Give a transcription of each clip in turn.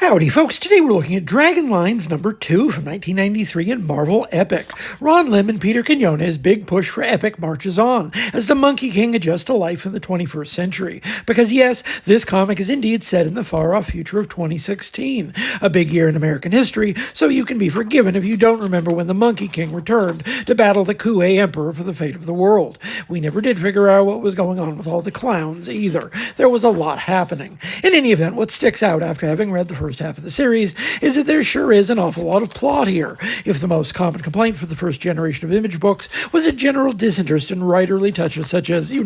Howdy, folks. Today we're looking at Dragon Lines number 2 from 1993 in Marvel Epic. Ron Lim and Peter Quinones' big push for Epic marches on as the Monkey King adjusts to life in the 21st century. Because yes, this comic is indeed set in the far-off future of 2016, a big year in American history, so you can be forgiven if you don't remember when the Monkey King returned to battle the Kue Emperor for the fate of the world. We never did figure out what was going on with all the clowns either. There was a lot happening. In any event, what sticks out after having read the first half of the series is that there sure is an awful lot of plot here. If the most common complaint for the first generation of Image books was a general disinterest in writerly touches such as,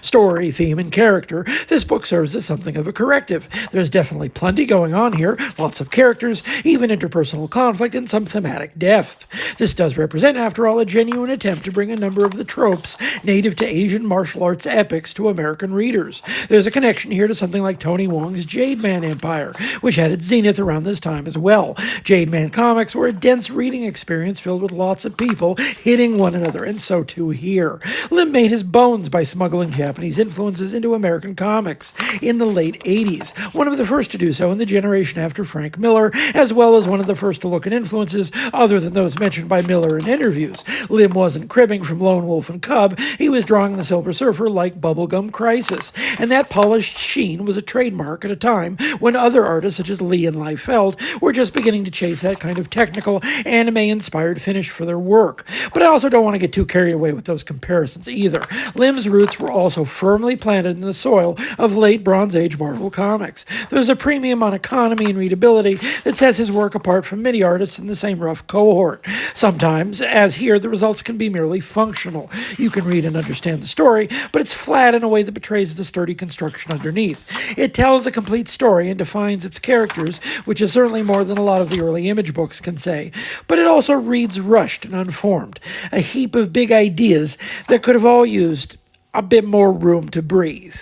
story, theme, and character, this book serves as something of a corrective. There's definitely plenty going on here, lots of characters, even interpersonal conflict, and some thematic depth. This does represent, after all, a genuine attempt to bring a number of the tropes native to Asian martial arts epics to American readers. There's a connection here to something like Tony Wong's Jade Man Empire, which had its zenith around this time as well. Jade Man comics were a dense reading experience filled with lots of people hitting one another, and so too here. Lim made his bones by smuggling Japanese influences into American comics in the late 80s, one of the first to do so in the generation after Frank Miller, as well as one of the first to look at influences other than those mentioned by Miller in interviews. Lim wasn't cribbing from Lone Wolf and Cub, he was drawing the Silver Surfer like Bubblegum Crisis, and that polished sheen was a trademark at a time when other artists such as Lee and Liefeld were just beginning to chase that kind of technical, anime-inspired finish for their work. But I also don't want to get too carried away with those comparisons either. Lim's roots were also firmly planted in the soil of late Bronze Age Marvel comics. There's a premium on economy and readability that sets his work apart from many artists in the same rough cohort. Sometimes, as here, the results can be merely functional. You can read and understand the story, but it's flat in a way that betrays the sturdy construction underneath. It tells a complete story and defines its characters, which is certainly more than a lot of the early Image books can say, but it also reads rushed and unformed, a heap of big ideas that could have all used a bit more room to breathe.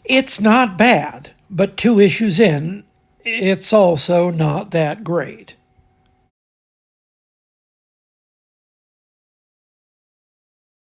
It's not bad, but 2 issues in, it's also not that great.